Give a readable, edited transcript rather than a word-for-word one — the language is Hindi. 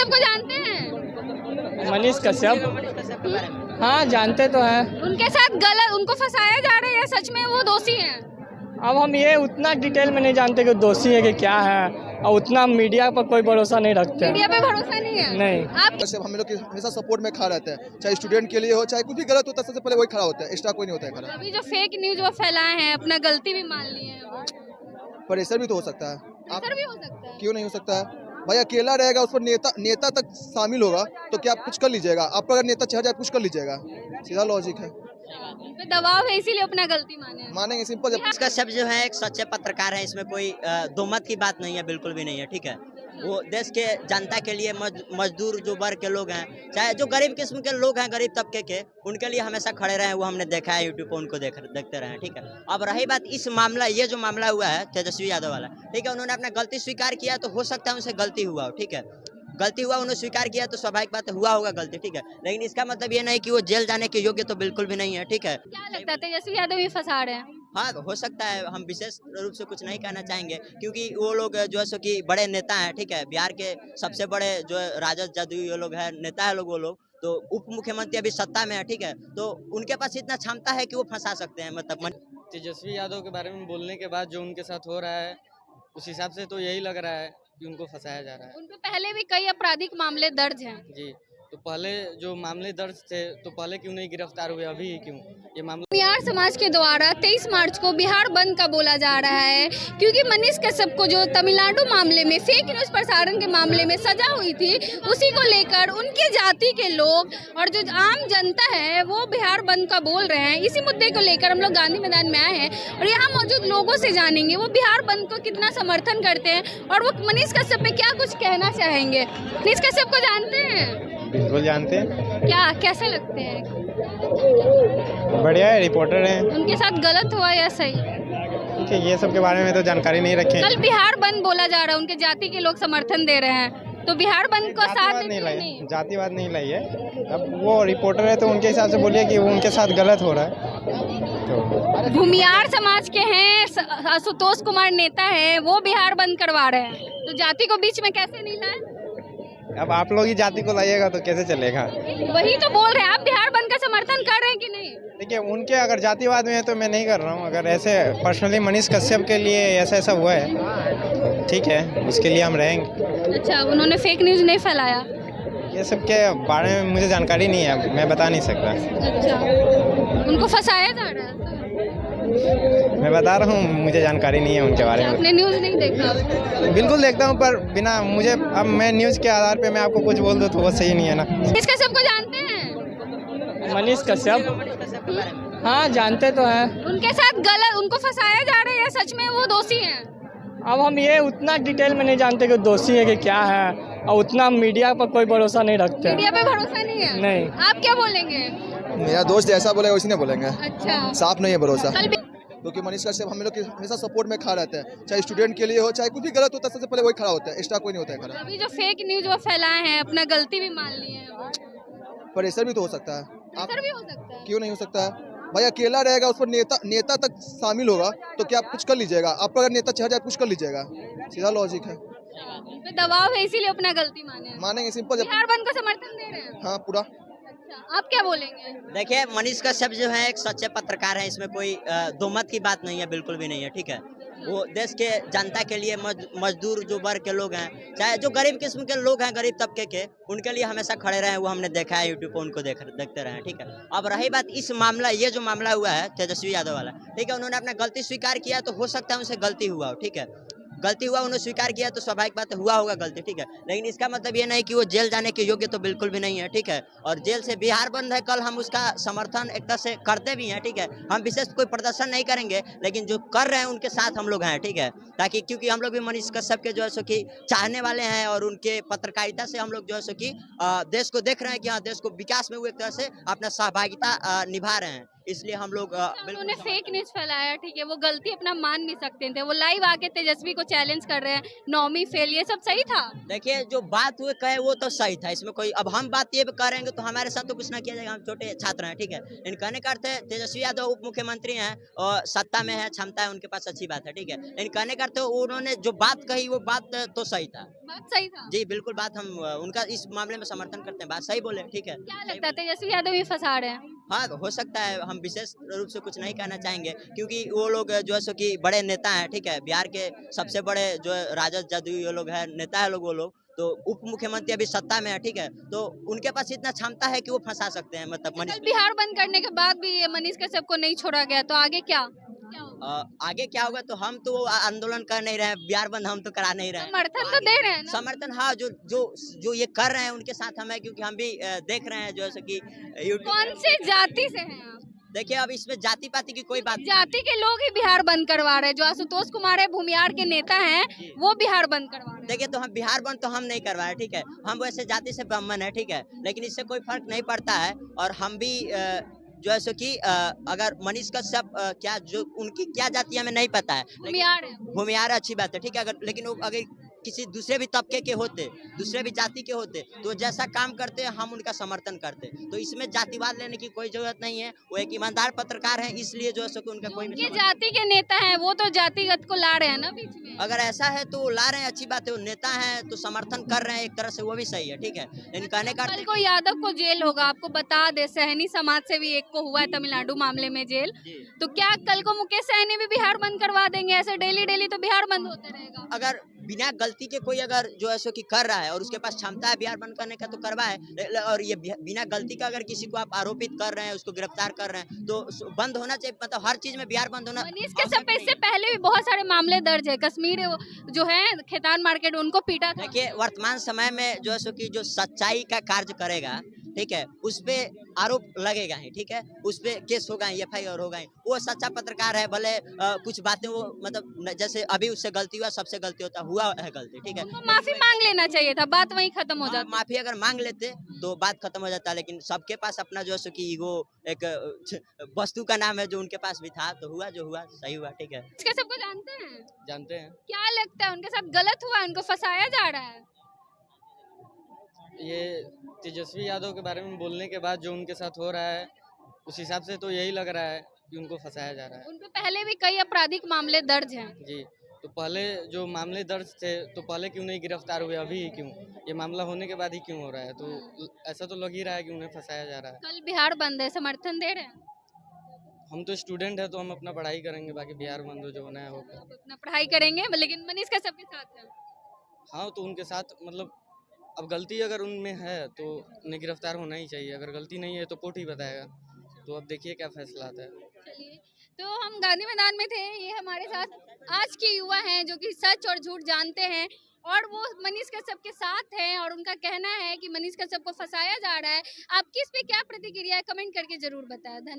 कश्यप को जानते हैं? मनीष कश्यप हाँ जानते तो हैं। उनके साथ गलत उनको फंसाया जा रहा है या सच में वो दोषी हैं? अब हम ये उतना डिटेल में नहीं जानते कि दोषी है कि क्या है, और उतना मीडिया पर कोई भरोसा नहीं रखते। मीडिया पे भरोसा नहीं है? नहीं। आप हम लोग हमेशा सपोर्ट में खड़ा रहते हैं, चाहे स्टूडेंट के लिए हो, चाहे कुछ भी गलत होता है सबसे पहले वही खड़ा होता है, एक्स्ट्रा कोई नहीं होता है खड़ा। अभी जो फेक न्यूज वो फैलाए हैं, अपना गलती भी मान ली है वो। प्रेशर भी तो हो सकता है, असर भी हो सकता है। क्यों नहीं हो सकता है भाई? अकेला रहेगा, उस पर नेता तक शामिल होगा तो क्या आप कुछ कर लीजिएगा? आप अगर नेता चाह जाए कुछ कर लीजिएगा, सीधा लॉजिक है। उन पे दबाव है इसीलिए अपना गलती मानेंगे, सिंपल। इसका शब्द जो है एक सच्चे पत्रकार है, इसमें कोई दो मत की बात नहीं है, बिल्कुल भी नहीं है, ठीक है। वो देश के जनता के लिए मजदूर जो वर्ग के लोग हैं, चाहे जो गरीब किस्म के लोग हैं, गरीब तबके के, उनके लिए हमेशा खड़े रहे हैं। वो हमने देखा है यूट्यूब पर, उनको देखते रहे हैं, ठीक है। अब रही बात इस मामला, ये जो मामला हुआ है तेजस्वी यादव वाला, ठीक है, उन्होंने अपना गलती स्वीकार किया, तो हो सकता है उनसे गलती हुआ हो, ठीक है। गलती हुआ, उन्होंने स्वीकार किया तो स्वाभाविक बात है, हुआ होगा गलती, ठीक है। लेकिन इसका मतलब ये नहीं कि वो जेल जाने के योग्य तो बिल्कुल भी नहीं है, ठीक है। क्या लगता है तेजस्वी यादव ही फंसा रहे हैं? हाँ, हो सकता है, हम विशेष रूप से कुछ नहीं कहना चाहेंगे, क्योंकि वो लोग जो है सो कि बड़े नेता हैं, ठीक है। बिहार के सबसे बड़े जो राजद जदयू ये लोग हैं, नेता है लोग, वो लोग तो उप मुख्यमंत्री अभी सत्ता में है, ठीक है। तो उनके पास इतना क्षमता है कि वो फंसा सकते हैं, मतलब। तेजस्वी यादव के बारे में बोलने के बाद जो उनके साथ हो रहा है, उस हिसाब से तो यही लग रहा है कि उनको फंसाया जा रहा है। उन पे पहले भी कई आपराधिक मामले दर्ज हैं। जी, तो पहले जो मामले दर्ज थे तो पहले क्यों नहीं गिरफ्तार हुए, अभी क्यों ये मामला? बिहार समाज के द्वारा 23 मार्च को बिहार बंद का बोला जा रहा है, क्योंकि मनीष कश्यप को जो तमिलनाडु मामले में फेक न्यूज प्रसारण के मामले में सजा हुई थी, उसी को लेकर उनकी जाति के लोग और जो आम जनता है वो बिहार बंद का बोल रहे हैं। इसी मुद्दे को लेकर हम लोग गांधी मैदान में आए हैं और यहाँ मौजूद लोगों से जानेंगे वो बिहार बंद को कितना समर्थन करते हैं और वो मनीष कश्यप पे क्या कुछ कहना चाहेंगे। मनीष कश्यप को जानते हैं? बिल्कुल जानते हैं। क्या कैसे लगते हैं? बढ़िया है, रिपोर्टर हैं। उनके साथ गलत हुआ या सही? ठीक है, ये सब के बारे में तो जानकारी नहीं रखे। कल बिहार बंद बोला जा रहा है, उनके जाति के लोग समर्थन दे रहे हैं, तो बिहार बंद को साथ नहीं लाई, जातिवाद नहीं लाई है। अब वो रिपोर्टर है तो उनके हिसाब से बोलिए कि वो उनके साथ गलत हो रहा है। तो भूमियार समाज के हैं, आशुतोष कुमार नेता है, वो बिहार बंद करवा रहे हैं, तो जाति को बीच में कैसे नहीं लाए? अब आप लोग ही जाति को लाइएगा तो कैसे चलेगा? वही तो बोल रहे हैं, आप बिहार बंद का समर्थन कर रहे हैं कि नहीं? देखिए, उनके अगर जातिवाद में है तो मैं नहीं कर रहा हूँ। अगर ऐसे पर्सनली मनीष कश्यप के लिए ऐसा हुआ है, ठीक है, उसके लिए हम रहेंगे। अच्छा, उन्होंने फेक न्यूज नहीं फैलाया? ये सब के बारे में मुझे जानकारी नहीं है, मैं बता नहीं सकता। अच्छा, उनको फंसाया जा रहा है? मैं बता रहा हूँ, मुझे जानकारी नहीं है उनके बारे में। आपने न्यूज नहीं देखा? बिल्कुल देखता हूँ, पर बिना मुझे, अब मैं न्यूज़ के आधार पे मैं आपको कुछ बोल दूँ तो वो सही नहीं है ना। मनीष कश्यप को जानते हैं? मनीष कश्यप हाँ जानते तो हैं। उनके साथ गलत उनको फंसाया जा रहा है या सच में वो दोषी हैं? अब हम ये उतना डिटेल में नहीं जानते कि दोषी है कि क्या है, और उतना मीडिया पर कोई भरोसा नहीं रखते। मीडिया पे भरोसा नहीं है? नहीं। आप क्या बोलेंगे? मेरा दोस्त जैसा बोलेगा वैसे नहीं बोलेंगे। अच्छा, साफ नहीं है भरोसा, कल भी क्योंकि मनीष कश्यप हम लोग हमेशा सपोर्ट में खड़ा रहते हैं, चाहे स्टूडेंट के लिए हो, चाहे कुछ भी गलत होता है सबसे पहले वही खड़ा होता है, एक्स्ट्रा कोई नहीं होता है खड़ा। अभी जो फेक न्यूज वो फैलाए हैं, अपना गलती भी मान ली है वो। प्रेशर भी तो हो सकता है, असर भी हो सकता है। क्यों नहीं हो सकता है भाई? अकेला रहेगा, उस पर नेता तक शामिल होगा तो क्या आप कुछ कर लीजिएगा? आप अगर नेता चाह जाए कुछ कर लीजिएगा, सीधा लॉजिक है। उन पे दबाव है इसीलिए अपना गलती मानेंगे, सिंपल। बिहार बंद को समर्थन दे रहे हैं? हाँ, पूरा। अच्छा, आप क्या बोलेंगे? देखिए, मनीष कश्यप जो है एक सच्चे पत्रकार है, इसमें कोई दो मत की बात नहीं है, बिल्कुल भी नहीं है, ठीक है। वो देश के जनता के लिए मजदूर जो वर्ग के लोग हैं, चाहे जो गरीब किस्म के लोग हैं, गरीब तबके के, उनके लिए हमेशा खड़े रहे हैं। वो हमने देखा है यूट्यूब पर, उनको देखते रहे हैं, ठीक है। अब रही बात इस मामला, ये जो मामला हुआ है तेजस्वी यादव वाला, ठीक है, उन्होंने अपना गलती स्वीकार किया, तो हो सकता है उनसे गलती हुआ हो, ठीक है। गलती हुआ, उन्होंने स्वीकार किया तो स्वाभाविक बात है, हुआ होगा गलती, ठीक है। लेकिन इसका मतलब ये नहीं कि वो जेल जाने के योग्य तो बिल्कुल भी नहीं है, ठीक है। और जेल से बिहार बंद है, कल हम उसका समर्थन एक तरह से करते भी हैं, ठीक है। हम विशेष कोई प्रदर्शन नहीं करेंगे, लेकिन जो कर रहे हैं उनके साथ हम लोग हैं, ठीक है। ताकि क्योंकि हम लोग भी मनीष कश्यप के जो है सो कि चाहने वाले हैं, और उनके पत्रकारिता से हम लोग जो है सो कि देश को देख रहे हैं कि हाँ, देश को विकास में वो एक तरह से अपना सहभागिता निभा रहे हैं। इसलिए हम लोग उन्होंने फेक न्यूज फैलाया, ठीक है, वो गलती अपना मान भी सकते थे। वो लाइव आके तेजस्वी को चैलेंज कर रहे हैं, नौमी फेल, ये सब सही था। देखिए जो बात वो कहे वो तो सही था, इसमें कोई अब हम बात ये करेंगे तो हमारे साथ तो कुछ ना किया जाएगा, हम छोटे छात्र हैं, ठीक है। इन कहने का अर्थ है तेजस्वी यादव उप मुख्यमंत्री हैं और सत्ता में है, क्षमता है उनके पास, अच्छी बात है, ठीक है। इन कहने का अर्थ उन्होंने जो बात कही वो बात तो सही था, बात सही था जी बिल्कुल। बात हम उनका इस मामले में समर्थन करते हैं, बात सही बोले, ठीक है। क्या लगता है तेजस्वी यादव ही फंसा रहे हैं? हाँ हो सकता है, हम विशेष रूप से कुछ नहीं कहना चाहेंगे क्योंकि वो लोग जो है सो कि बड़े नेता हैं, ठीक है। बिहार के सबसे बड़े जो राजद जदयू ये लोग हैं, नेता है लोग, वो लोग तो उप मुख्यमंत्री अभी सत्ता में है, ठीक है। तो उनके पास इतना क्षमता है कि वो फंसा सकते हैं, मतलब कल बिहार बंद करने के बाद भी ये मनीष कश्यप को नहीं छोड़ा गया, तो आगे क्या होगा? आगे क्या होगा तो हम तो आंदोलन कर नहीं रहे हैं, बिहार बंद हम तो करा नहीं रहे हैं। समर्थन तो दे रहे हैं ना? समर्थन हाँ, जो जो जो ये कर रहे हैं उनके साथ हम है, क्योंकि हम भी देख रहे हैं जो है कि कौन से जाति से हैं आप? देखिए अब इसमें जाति पाति की कोई बात जाति के लोग ही बिहार बंद करवा रहे हैं। जो आशुतोष कुमार है, भूमिहार के नेता हैं, वो बिहार बंद करवा रहे हैं। देखिए तो हम बिहार बंद तो हम नहीं करवाए, ठीक है। हम वैसे जाति से ब्राह्मण है, ठीक है, लेकिन इससे कोई फर्क नहीं पड़ता है। और हम भी जो है सो कि अगर मनीष कश्यप क्या जो उनकी क्या जाति हमें नहीं पता है, भूमिहार है। भूमिहार अच्छी बात है, ठीक है। अगर लेकिन वो अगर किसी दूसरे भी तबके के होते, दूसरे भी जाति के होते, तो जैसा काम करते हम उनका समर्थन करते। तो इसमें जातिवाद लेने की कोई जरूरत नहीं है। वो एक ईमानदार पत्रकार हैं, इसलिए जो है सो कि उनका कोई भी जाति के नेता हैं, वो तो जातिगत को ला रहे हैं ना बीच में। अगर ऐसा है तो ला रहे हैं, अच्छी बात है। वो नेता हैं तो समर्थन कर रहे हैं, एक तरह से वो भी सही है, ठीक है। इन कहने का कल को यादव को जेल होगा, आपको बता दे, सहनी समाज से भी एक को हुआ है तमिलनाडु मामले में जेल। तो क्या कल को मुकेश सहनी भी बिहार बंद करवा देंगे? ऐसे डेली डेली तो बिहार बंद होता रहेगा। अगर बिना गलती के कोई अगर जो है सो कि कर रहा है और उसके पास क्षमता है बिहार बंद करने का तो करवाए, और ये बिना गलती का अगर किसी को आप आरोपित कर रहे हैं, उसको गिरफ्तार कर रहे हैं, तो बंद होना चाहिए। मतलब हर चीज में बिहार बंद होना। मनीष कश्यप पे इससे पहले भी बहुत सारे मामले दर्ज है। कश्मीर जो है खेतान मार्केट, उनको पीटा था। देखिए वर्तमान समय में जो है सो कि जो सच्चाई का कार्य करेगा, ठीक है, उस पे आरोप लगेगा ही, ठीक है, उस पे केस होगा ही, FIR होगा ही। वो सच्चा पत्रकार है, भले कुछ बातें वो मतलब जैसे अभी उससे गलती हुआ, सबसे गलती हुआ है गलती, ठीक है। माफी मांग लेना चाहिए था, बात वहीं खत्म हो जाती। माफी अगर मांग लेते तो बात खत्म हो जाता, लेकिन सबके पास अपना जो है कि ईगो एक वस्तु का नाम है, जो उनके पास भी था, तो हुआ जो हुआ सही हुआ, ठीक है। इसके सबको जानते हैं? जानते हैं। क्या लगता है उनके साथ गलत हुआ, उनको फंसाया जा रहा है? ये तेजस्वी यादव के बारे में बोलने के बाद जो उनके साथ हो रहा है, उस हिसाब से तो यही लग रहा है कि उनको फंसाया जा रहा है। उन पे पहले भी कई आपराधिक मामले दर्ज हैं। जी, तो पहले जो मामले दर्ज थे तो पहले क्यों नहीं गिरफ्तार हुए, अभी ही क्यों? ये मामला होने के बाद ही क्यों हो रहा है? तो ऐसा तो लग ही रहा है कि उन्हें फंसाया जा रहा है। कल बिहार बंद है, समर्थन दे रहे हैं? हम तो स्टूडेंट है तो हम अपना पढ़ाई करेंगे, बाकी बिहार बंद जो होना है होगा। आप अपना पढ़ाई करेंगे, लेकिन मनीष कश्यप के साथ है। हाँ तो उनके साथ मतलब अब गलती अगर उनमें है तो उन्हें गिरफ्तार होना ही चाहिए। अगर गलती नहीं है तो कोर्ट ही बताएगा। तो अब देखिए क्या फैसला आता है। चलिए, तो हम गांधी मैदान में थे। ये हमारे साथ आज के युवा हैं जो कि सच और झूठ जानते हैं, और वो मनीष कश्यप के साथ हैं, और उनका कहना है कि मनीष कश्यप को फंसाया जा रहा है। आपकी इस पे क्या प्रतिक्रिया है, कमेंट करके जरूर बताएं। धन्यवाद।